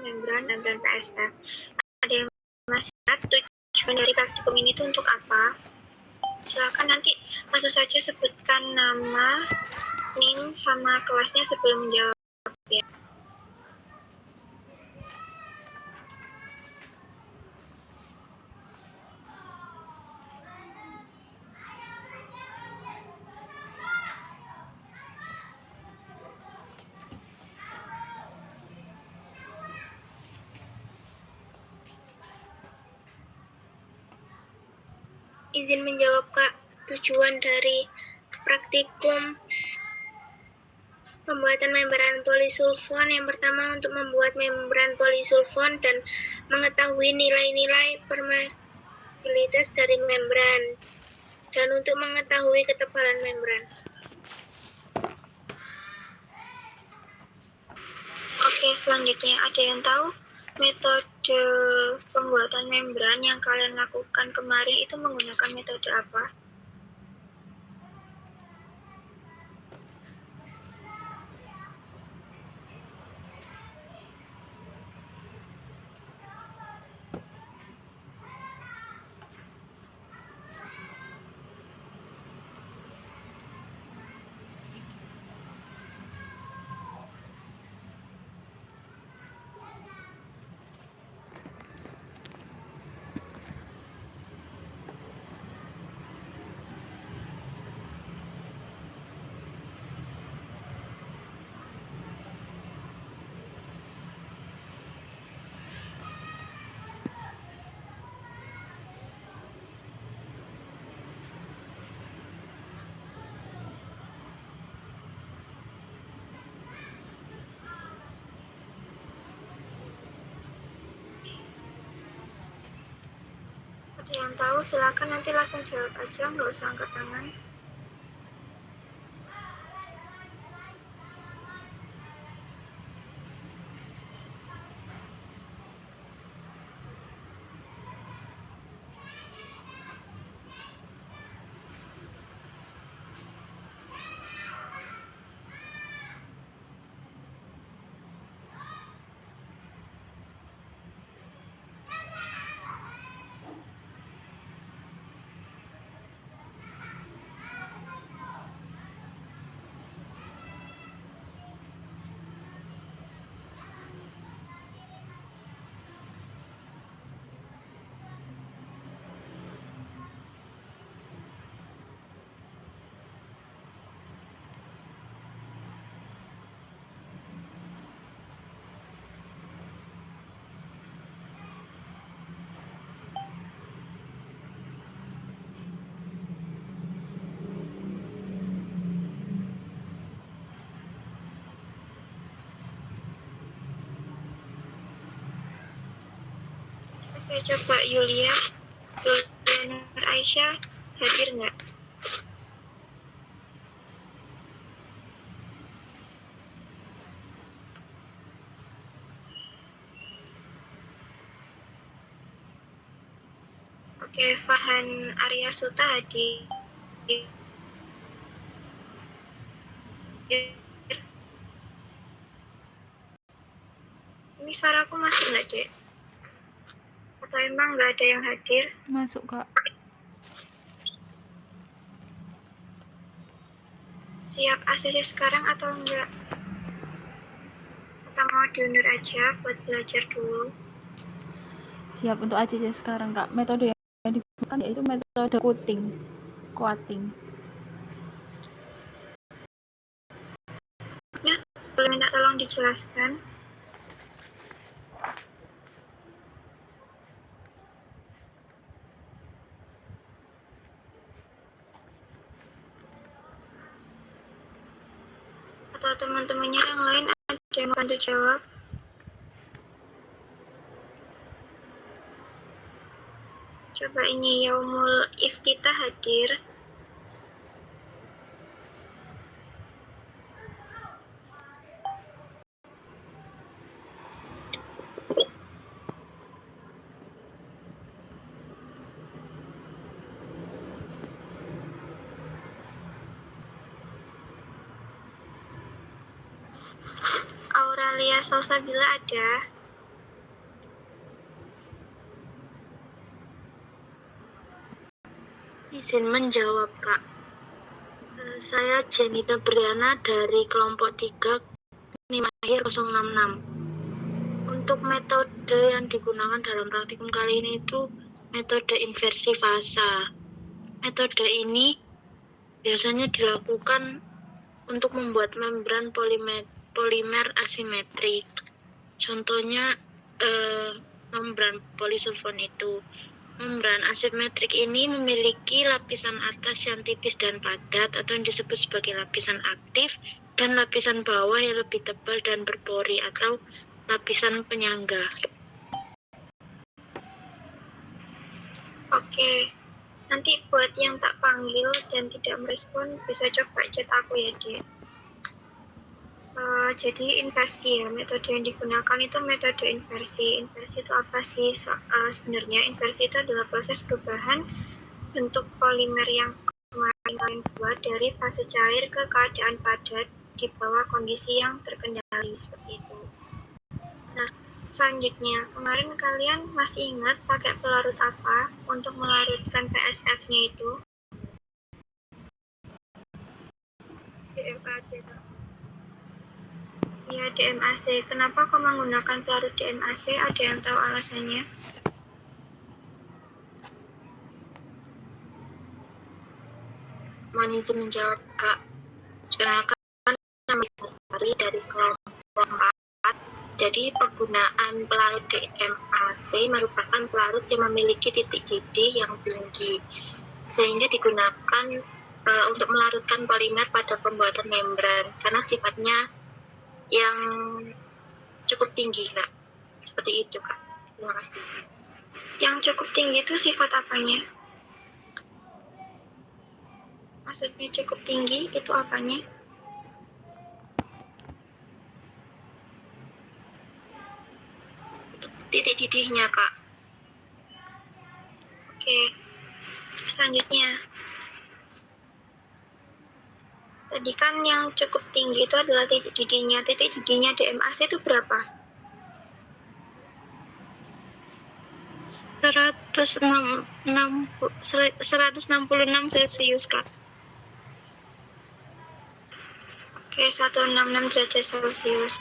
membran PSF. Ada yang masih tujuan dari praktikum ini itu untuk apa? Silakan nanti langsung saja sebutkan nama, NIM, sama kelasnya sebelum menjawab ya. Izin menjawab Kak, tujuan dari praktikum pembuatan membran polisulfon yang pertama untuk membuat membran polisulfon dan mengetahui nilai-nilai permeabilitas dari membran dan untuk mengetahui ketebalan membran. Oke, selanjutnya ada yang tahu metode pembuatan membran yang kalian lakukan kemarin itu menggunakan metode apa? Ada yang tahu silakan nanti langsung jawab aja, nggak usah angkat tangan. Oke, coba Yulia Nur Aisyah hadir nggak? Oke, Fahan Arya Suta hadir. Ini suaraku masuk nggak, Dek? Atau emang nggak ada yang hadir? Masuk, Kak. Siap ACC sekarang atau enggak? Atau mau diundur aja buat belajar dulu? Siap untuk ACC sekarang, Kak. Metode yang digunakan yaitu metode coating. Ya, boleh minta tolong dijelaskan? Atau teman-temannya yang lain ada yang mau bantu jawab? Coba ini Yaumul Iftitah hadir. Auralia Salsabila ada. Izin menjawab, Kak. Saya Jenita Briana dari kelompok 3 NIM akhir 066. Untuk metode yang digunakan dalam praktikum kali ini itu metode inversi fasa. Metode ini biasanya dilakukan untuk membuat membran polimer asimetrik. Contohnya membran polisulfon itu. Membran asimetrik ini memiliki lapisan atas yang tipis dan padat atau yang disebut sebagai lapisan aktif dan lapisan bawah yang lebih tebal dan berpori atau lapisan penyangga. Oke, nanti buat yang tak panggil dan tidak merespon bisa coba chat aku ya, Dek. Jadi inversi ya, metode yang digunakan itu metode inversi. Inversi itu apa sih? Sebenarnya inversi itu adalah proses perubahan bentuk polimer yang kemarin buat dari fase cair ke keadaan padat di bawah kondisi yang terkendali, seperti itu. Nah, selanjutnya, kemarin kalian masih ingat pakai pelarut apa untuk melarutkan PSF-nya itu? DMAC. Ya, DMAC. Kenapa kok menggunakan pelarut DMAC? Ada yang tahu alasannya? Mohon izin menjawab, Kak. Silakan nama Sari dari kelompok 4. Jadi penggunaan pelarut DMAC merupakan pelarut yang memiliki titik didih yang tinggi, sehingga digunakan untuk melarutkan polimer pada pembuatan membran karena sifatnya yang cukup tinggi, Kak. Seperti itu, Kak. Terima kasih. Yang cukup tinggi itu sifat apanya? Maksudnya cukup tinggi itu apanya? Titik didihnya, Kak. Oke, selanjutnya. Tadi kan yang cukup tinggi itu adalah titik didihnya. Titik didihnya DMAC itu berapa? 166 Celcius, Kak. Oke, 166 derajat Celcius.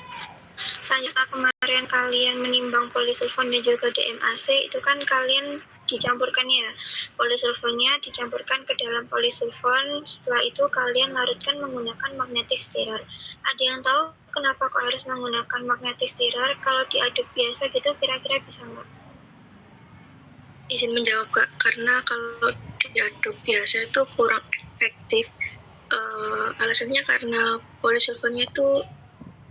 Selanjutnya kemarin kalian menimbang polisulfon dan juga DMAC, itu kan kalian dicampurkan ya. Polisulfonnya dicampurkan ke dalam polisulfon, setelah itu kalian larutkan menggunakan magnetic stirrer. Ada yang tahu kenapa kok harus menggunakan magnetic stirrer? Kalau diaduk biasa gitu kira-kira bisa nggak? Izin menjawab, Kak, karena kalau diaduk biasa itu kurang efektif. Alasannya karena polisulfonnya itu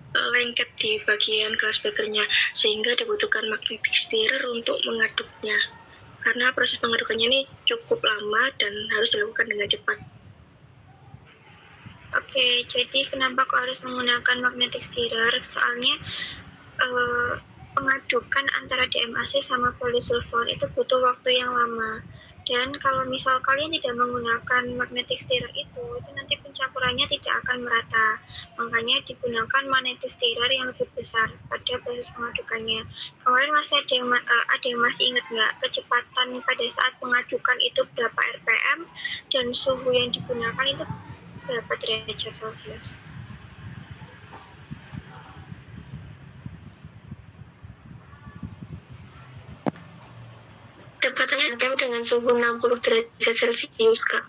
lengket di bagian glass beakernya, sehingga dibutuhkan magnetic stirrer untuk mengaduknya. Karena proses pengadukannya ini cukup lama dan harus dilakukan dengan cepat. Oke, jadi kenapa kok harus menggunakan magnetic stirrer? Soalnya pengadukan antara DMAC sama polisulfon itu butuh waktu yang lama. Dan kalau misal kalian tidak menggunakan magnetic stirrer itu nanti pencampurannya tidak akan merata. Makanya digunakan magnetic stirrer yang lebih besar pada proses pengadukannya. Kemarin masih ada yang masih ingat nggak kecepatan pada saat pengadukan itu berapa RPM dan suhu yang digunakan itu berapa derajat Celcius? Tepatannya dengan suhu 60 derajat Celcius, Kak.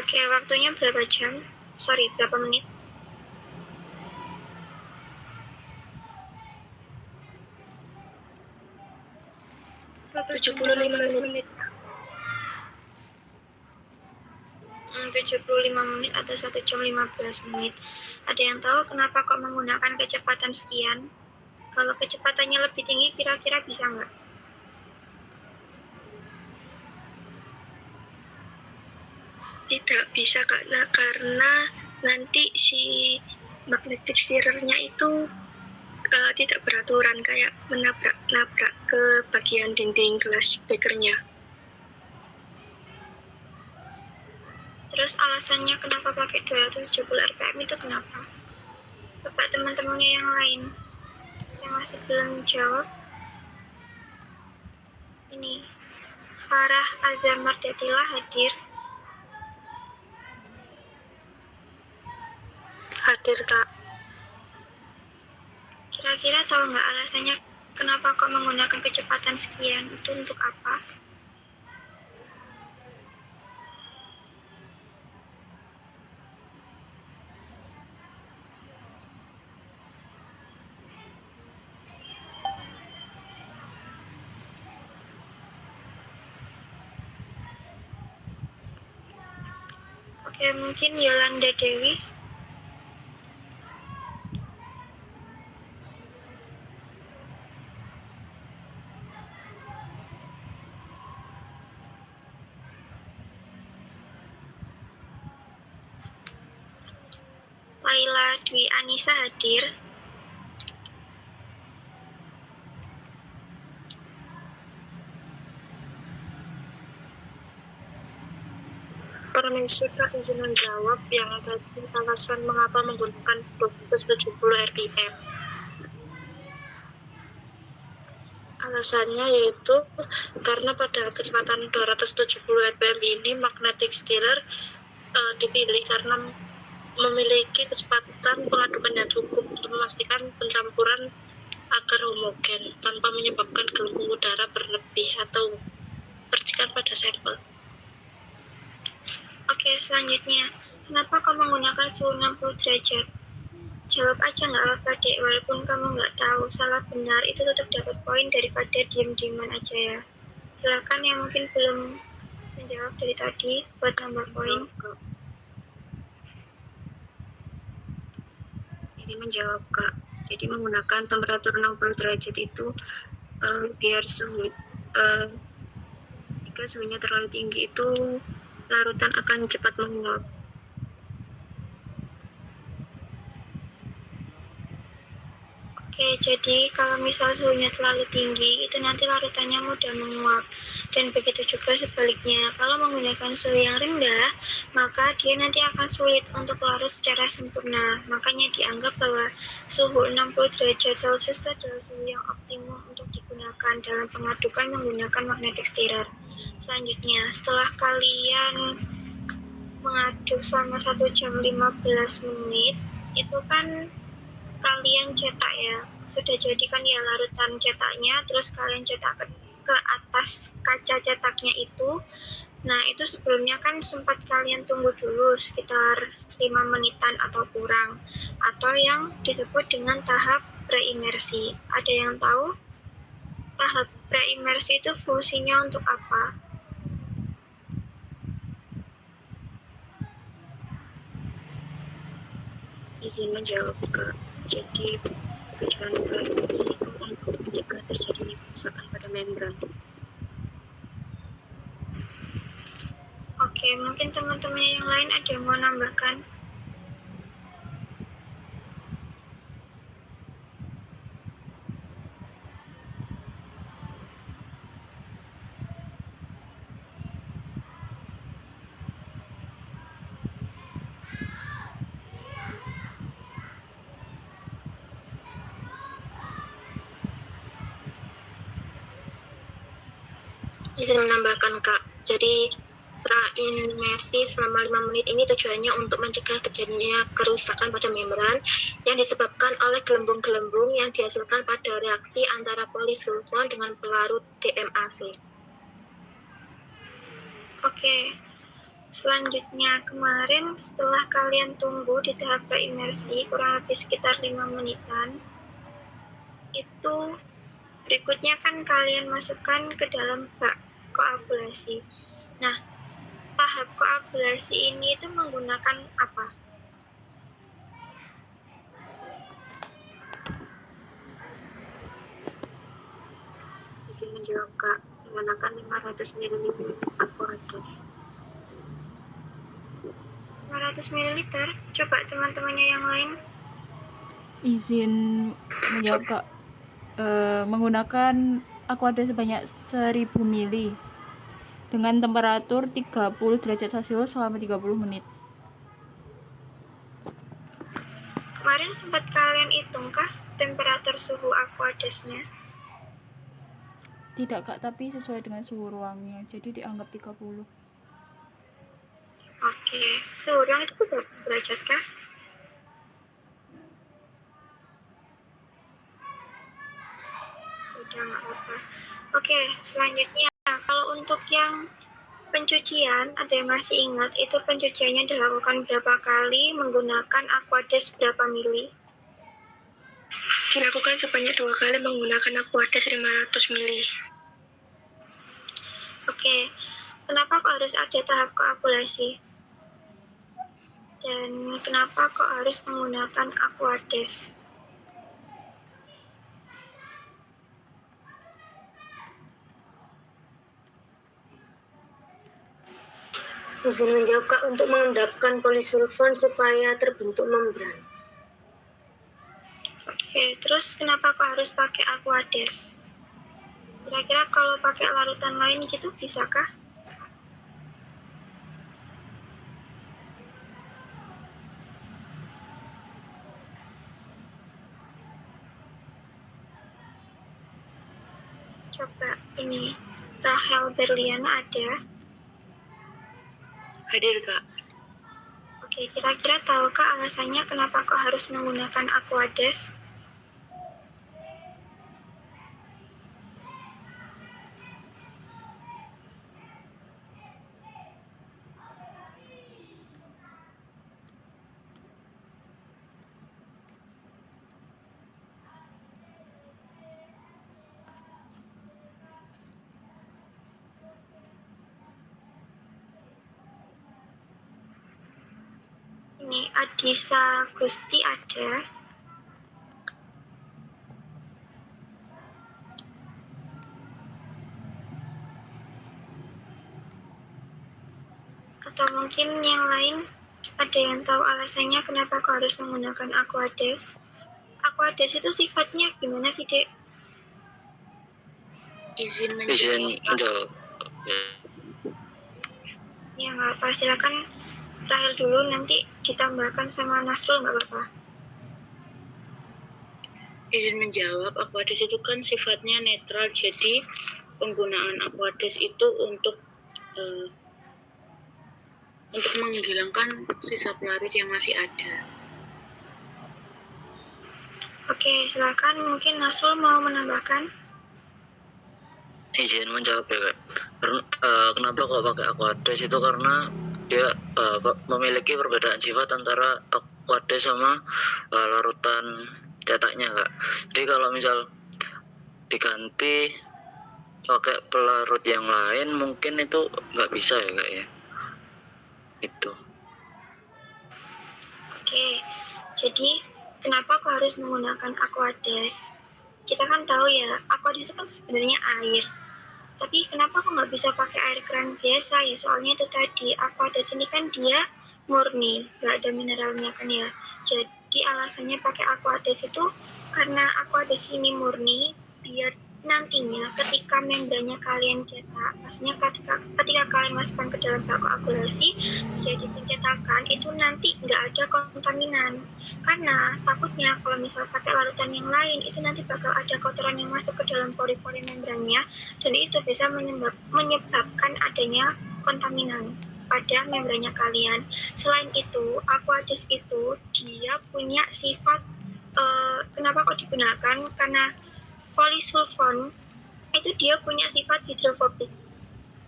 Oke, waktunya berapa jam? Sorry, berapa menit? Satu 75 menit. 75 menit atau 1 jam 15 menit. Ada yang tahu kenapa kok menggunakan kecepatan sekian? Kalau kecepatannya lebih tinggi kira-kira bisa nggak? Tidak bisa, Kak, karena nanti si magnetic stirrer-nya itu tidak beraturan, kayak menabrak ke bagian dinding glass beakernya. Terus alasannya kenapa pakai 270 RPM itu kenapa? Coba teman-temannya yang lain yang masih belum jawab. Ini Farah Azamardetila hadir. Hadir, Kak. Kira-kira tahu nggak alasannya kenapa kok menggunakan kecepatan sekian? Itu untuk apa? Oke, mungkin Yolanda Dewi. Laila Dwi Anissa hadir. Permisi, Kak, izin menjawab yang tadi alasan mengapa menggunakan 270 rpm. Alasannya yaitu karena pada kecepatan 270 rpm ini magnetic stirrer dipilih karena memiliki kecepatan pengadukan yang cukup untuk memastikan pencampuran agar homogen tanpa menyebabkan gelembung udara berlebih atau percikan pada sampel. Oke, selanjutnya. Kenapa kau menggunakan suhu 60 derajat? Jawab aja nggak apa-apa, Dek. Walaupun kamu nggak tahu salah benar, itu tetap dapat poin daripada diem-dieman aja ya. Silakan yang mungkin belum menjawab dari tadi buat nambah poin. Izin menjawab, Kak. Jadi menggunakan temperatur 60 derajat itu biar suhu jika suhunya terlalu tinggi itu larutan akan cepat menguap. Oke, jadi kalau misal suhunya terlalu tinggi, itu nanti larutannya mudah menguap. Dan begitu juga sebaliknya, kalau menggunakan suhu yang rendah, maka dia nanti akan sulit untuk larut secara sempurna. Makanya dianggap bahwa suhu 60 derajat Celcius itu adalah suhu yang optimum untuk digunakan dalam pengadukan menggunakan magnetic stirrer. Selanjutnya, setelah kalian mengaduk selama 1 jam 15 menit, itu kan kalian cetak ya, sudah jadi kan ya larutan cetaknya, terus kalian cetak ke atas kaca cetaknya itu. Nah, itu sebelumnya kan sempat kalian tunggu dulu sekitar 5 menitan atau kurang, atau yang disebut dengan tahap preimersi. Ada yang tahu tahap preimersi itu fungsinya untuk apa? Izin menjawab, Kak. Jadi tujuan preimersi itu untuk mencegah terjadinya kerusakan pada membran. Oke, mungkin teman-temannya yang lain ada yang mau nambahkan? Izin menambahkan, Kak. Jadi preimersi selama 5 menit ini tujuannya untuk mencegah terjadinya kerusakan pada membran yang disebabkan oleh gelembung-gelembung yang dihasilkan pada reaksi antara polisulfon dengan pelarut DMAC. Oke, selanjutnya kemarin setelah kalian tunggu di tahap preimersi kurang lebih sekitar 5 menitan, itu berikutnya kan kalian masukkan ke dalam bak koagulasi. Nah, tahap koagulasi ini itu menggunakan apa? Izin menjawab, Kak. Menggunakan 500 ml Aquados. 500 ml. Coba teman-temannya yang lain. Izin menjawab, Kak. Menggunakan aqua sebanyak 1000 ml dengan temperatur 30 derajat Celcius selama 30 menit. Kemarin sempat kalian hitungkah temperatur suhu aquadesnya? Tidak Kak, tapi sesuai dengan suhu ruangnya. Jadi dianggap 30. Oke, suhu ruang itu berapa derajat kah? Udah nggak apa-apa. Oke, selanjutnya kalau untuk yang pencucian, ada yang masih ingat itu pencuciannya dilakukan berapa kali menggunakan Aquades berapa mili? Dilakukan sebanyak 2 kali menggunakan Aquades 500 mili. Oke, kenapa kok harus ada tahap koagulasi? Dan kenapa kok harus menggunakan Aquades? Izin menjawab Kak, untuk mengendapkan polisulfon supaya terbentuk membran. Oke, terus kenapa kok harus pakai Aquades? Kira-kira kalau pakai larutan lain gitu bisakah? Coba ini, Rahel Berliana ada. Hadir Kak. Oke, kira-kira tahukah alasannya kenapa kok harus menggunakan Aquades? Ini Adisa Gusti ada. Atau mungkin yang lain ada yang tahu alasannya kenapa kok harus menggunakan Aquades? Aquades itu sifatnya gimana sih, Dek? Izin menjawab. Ya nggak apa, silakan Rahel dulu, nanti ditambahkan sama Nasrul nggak apa-apa. Izin menjawab, Aquades itu kan sifatnya netral, jadi penggunaan Aquades itu untuk menghilangkan sisa pelarut yang masih ada. Oke, silakan mungkin Nasrul mau menambahkan. Izin menjawab ya Kak. Kenapa kok pakai Aquades itu karena dia memiliki perbedaan sifat antara Aquades sama larutan cetaknya Kak. Jadi kalau misal diganti pakai pelarut yang lain mungkin itu nggak bisa ya Kak ya. Itu. Oke, jadi kenapa kok harus menggunakan Aquades? Kita kan tahu ya, Aquades itu kan sebenarnya air. Tapi kenapa kok nggak bisa pakai air keran biasa ya? Soalnya itu tadi, Aquades ini kan dia murni, nggak ada mineralnya kan ya. Jadi alasannya pakai Aquades itu karena Aquades ini murni, biar nantinya ketika membrannya kalian cetak, maksudnya ketika kalian masukkan ke dalam bak koagulasi, jadi pencetakan itu nanti nggak ada kontaminan. Karena takutnya kalau misal pakai larutan yang lain itu nanti bakal ada kotoran yang masuk ke dalam pori-pori membrannya, dan itu bisa menyebabkan adanya kontaminan pada membrannya kalian. Selain itu, Aquades itu dia punya sifat kenapa kok digunakan? Karena polisulfon itu dia punya sifat hidrofobik.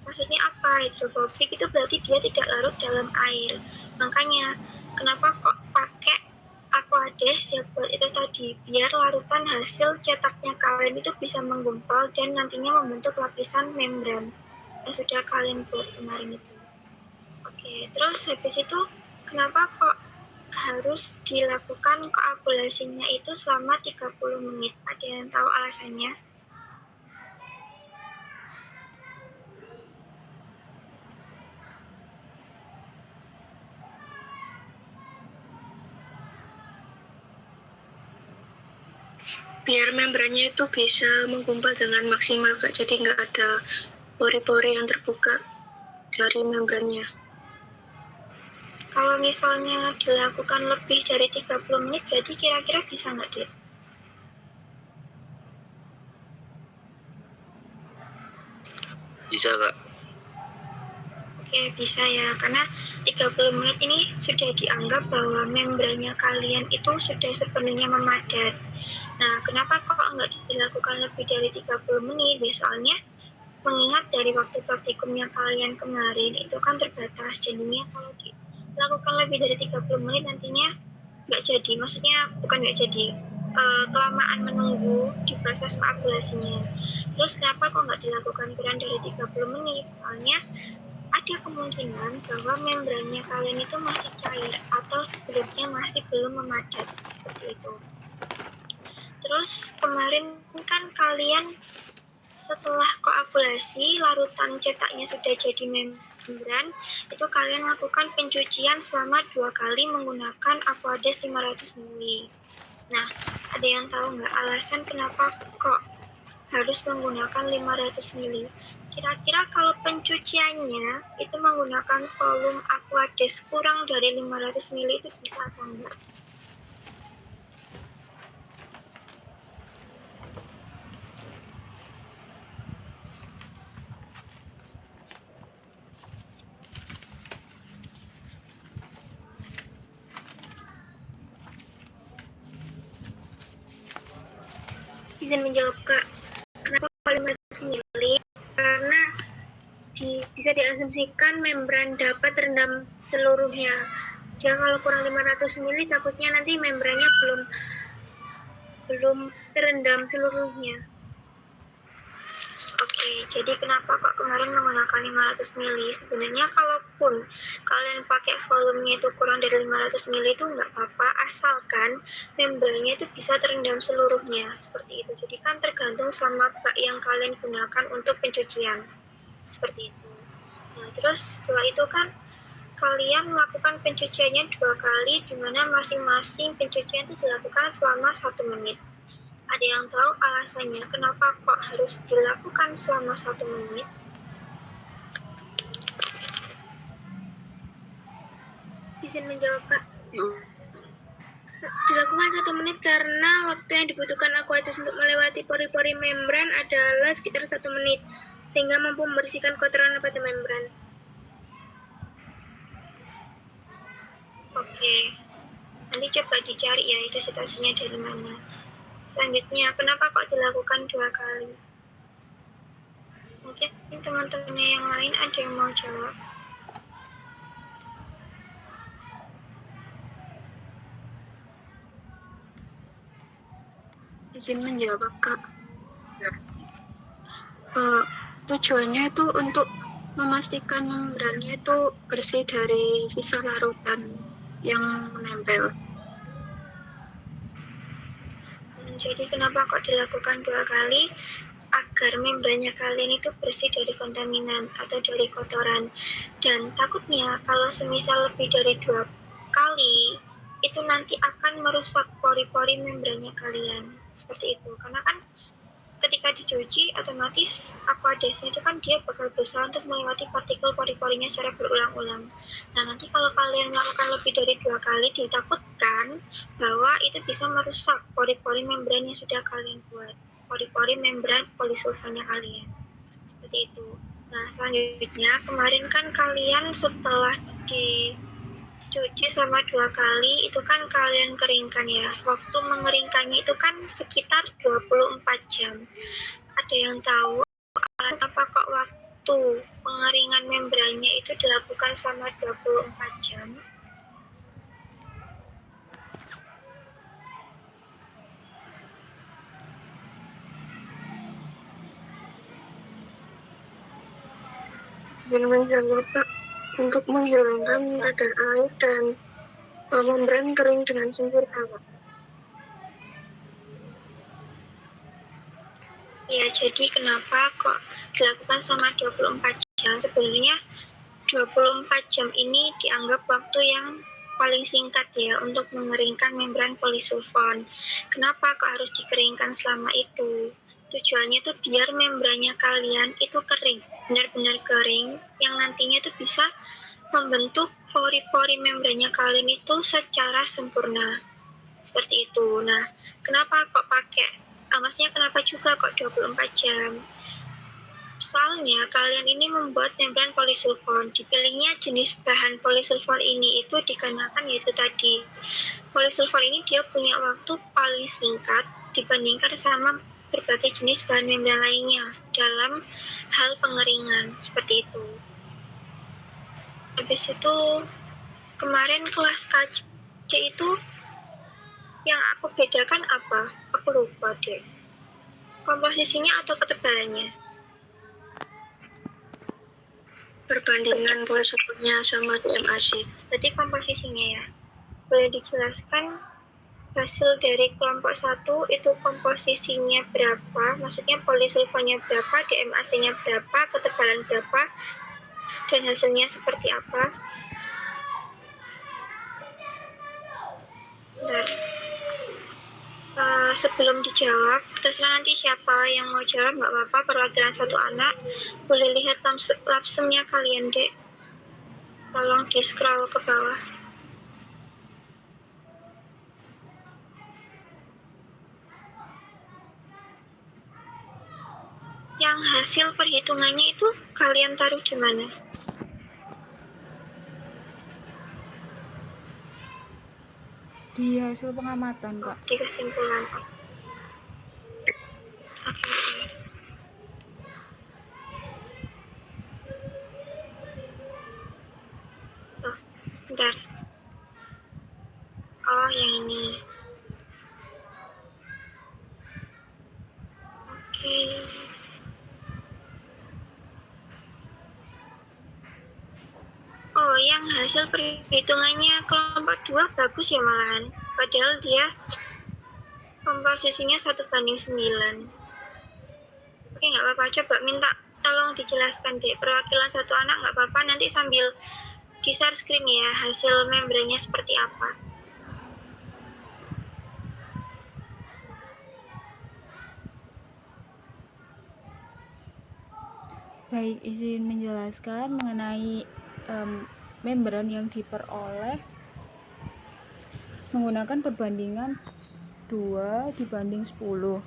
Maksudnya apa hidrofobik? Itu berarti dia tidak larut dalam air. Makanya kenapa kok pakai Aquades ya buat itu tadi, biar larutan hasil cetaknya kalian itu bisa menggumpal dan nantinya membentuk lapisan membran yang sudah kalian buat kemarin itu. Oke, terus habis itu kenapa kok harus dilakukan koagulasinya itu selama 30 menit? Ada yang tahu alasannya? Biar membrannya itu bisa menggumpal dengan maksimal, Kak. Jadi nggak ada pori-pori yang terbuka dari membrannya. Kalau misalnya dilakukan lebih dari 30 menit, berarti kira-kira bisa nggak, Dek? Bisa Kak? Oke, bisa ya, karena 30 menit ini sudah dianggap bahwa membrannya kalian itu sudah sepenuhnya memadat. Nah, kenapa kok nggak dilakukan lebih dari 30 menit? Soalnya mengingat dari waktu praktikumnya kalian kemarin itu kan terbatas, jadinya kalau dilakukan lebih dari 30 menit nantinya nggak jadi, maksudnya bukan nggak jadi, kelamaan menunggu di proses koagulasinya. Terus kenapa kok nggak dilakukan kurang dari 30 menit? Soalnya ada kemungkinan bahwa membrannya kalian itu masih cair atau sebelumnya masih belum memadat, seperti itu. Terus kemarin kan kalian setelah koagulasi, larutan cetaknya sudah jadi membran, itu kalian lakukan pencucian selama 2 kali menggunakan Aquades 500 ml. Nah, ada yang tahu nggak alasan kenapa kok harus menggunakan 500 ml? Kira-kira kalau pencuciannya itu menggunakan volume Aquades kurang dari 500 ml itu bisa atau enggak? Izin menjawab Kak, kenapa 500 ml? Karena bisa diasumsikan membran dapat terendam seluruhnya. Jika kalau kurang 500 ml takutnya nanti membrannya belum terendam seluruhnya. Oke, jadi kenapa kok kemarin menggunakan 500 ml? Sebenarnya kalaupun kalian pakai volumenya itu kurang dari 500 ml itu nggak apa-apa, asalkan membrannya itu bisa terendam seluruhnya, seperti itu. Jadi kan tergantung sama bak yang kalian gunakan untuk pencucian, seperti itu. Nah, terus setelah itu kan kalian melakukan pencuciannya 2 kali, di mana masing-masing pencucian itu dilakukan selama 1 menit. Ada yang tahu alasannya kenapa kok harus dilakukan selama 1 menit? Izin menjawab Kak. Dilakukan 1 menit karena waktu yang dibutuhkan Aquades untuk melewati pori-pori membran adalah sekitar 1 menit, sehingga mampu membersihkan kotoran pada membran. Oke, nanti coba dicari ya itu situasinya dari mana. Selanjutnya, kenapa kok dilakukan 2 kali? Mungkin teman-temannya yang lain ada yang mau jawab. Izin menjawab Kak. Tujuannya itu untuk memastikan membrannya itu bersih dari sisa larutan yang menempel. Jadi kenapa kok dilakukan 2 kali? Agar membrannya kalian itu bersih dari kontaminan atau dari kotoran. Dan takutnya kalau semisal lebih dari 2 kali, itu nanti akan merusak pori-pori membrannya kalian. Seperti itu. Karena kan ketika dicuci, otomatis Aquadesnya itu kan dia bakal berusaha untuk melewati partikel pori-porinya secara berulang-ulang. Nah, nanti kalau kalian melakukan lebih dari 2 kali, ditakutkan bahwa itu bisa merusak pori-pori membran yang sudah kalian buat, pori-pori membran polisulfannya kalian. Seperti itu. Nah, selanjutnya, kemarin kan kalian setelah dicuci selama 2 kali, itu kan kalian keringkan ya. Waktu mengeringkannya itu kan sekitar 24 jam. Ada yang tahu apa kok waktu pengeringan membrannya itu dilakukan selama 24 jam? Izin menjawab Pak, untuk menghilangkan kadar air dan membran kering dengan sempurna Pak. Ya, jadi kenapa kok dilakukan selama 24 jam? Sebenarnya 24 jam ini dianggap waktu yang paling singkat ya untuk mengeringkan membran polisulfon. Kenapa kok harus dikeringkan selama itu? Tujuannya tuh biar membrannya kalian itu kering, benar-benar kering, yang nantinya itu bisa membentuk pori-pori membrannya kalian itu secara sempurna. Seperti itu. Nah, kenapa kok pakai, maksudnya kenapa juga kok 24 jam? Soalnya kalian ini membuat membran polisulfon. Dipilihnya jenis bahan polisulfon ini itu dikarenakan yaitu tadi. Polisulfon ini dia punya waktu paling singkat dibandingkan sama berbagai jenis bahan membran lainnya dalam hal pengeringan seperti itu. Habis itu kemarin kelas KC itu yang aku bedakan apa? Aku lupa deh. Komposisinya atau ketebalannya? Perbandingan polisulfonnya sama DMAC. Berarti komposisinya ya. Boleh dijelaskan hasil dari kelompok 1 itu komposisinya berapa? Maksudnya polisulfonnya berapa, DMAC-nya berapa, ketebalan berapa, dan hasilnya seperti apa? Bentar. Sebelum dijawab, terserah nanti siapa yang mau jawab, nggak apa-apa, perwakilan satu anak. Boleh lihat lapsemnya kalian, Dek. Tolong di-scroll ke bawah. Yang hasil perhitungannya itu kalian taruh di mana? Di hasil pengamatan, Kak. Di kesimpulan. Oke. Oh, bentar. Oh, yang ini. Oke. Oh, yang hasil perhitungannya kelompok 2 bagus ya malahan. Padahal dia komposisinya 1:9. Oke, nggak apa-apa. Coba minta tolong dijelaskan deh. Perwakilan satu anak nggak apa-apa. Nanti sambil di-share screen ya hasil membrannya seperti apa. Baik, izin menjelaskan mengenai membran yang diperoleh menggunakan perbandingan 2:10.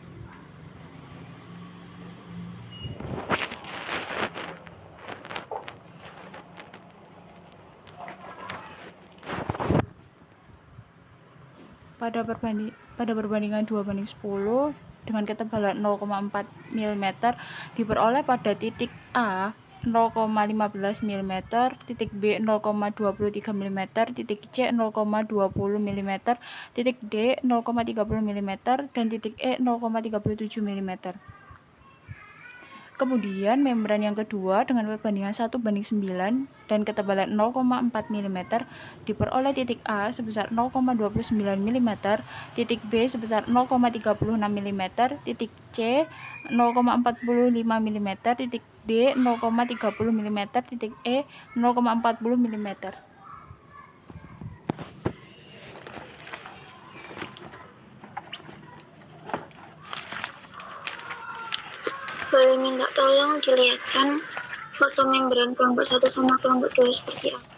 Pada perbandingan 2:10 dengan ketebalan 0,4 mm diperoleh pada titik A 0,15 mm, titik B 0,23 mm, titik C 0,20 mm, titik D 0,30 mm, dan titik E 0,37 mm. Kemudian membran yang kedua dengan perbandingan 1:9 dan ketebalan 0,4 mm diperoleh titik A sebesar 0,29 mm, titik B sebesar 0,36 mm, titik C 0,45 mm, titik D 0,30 mm, titik E 0,40 mm. Boleh minta tolong dilihatkan foto membran kelompok 1 sama kelompok 2 seperti apa?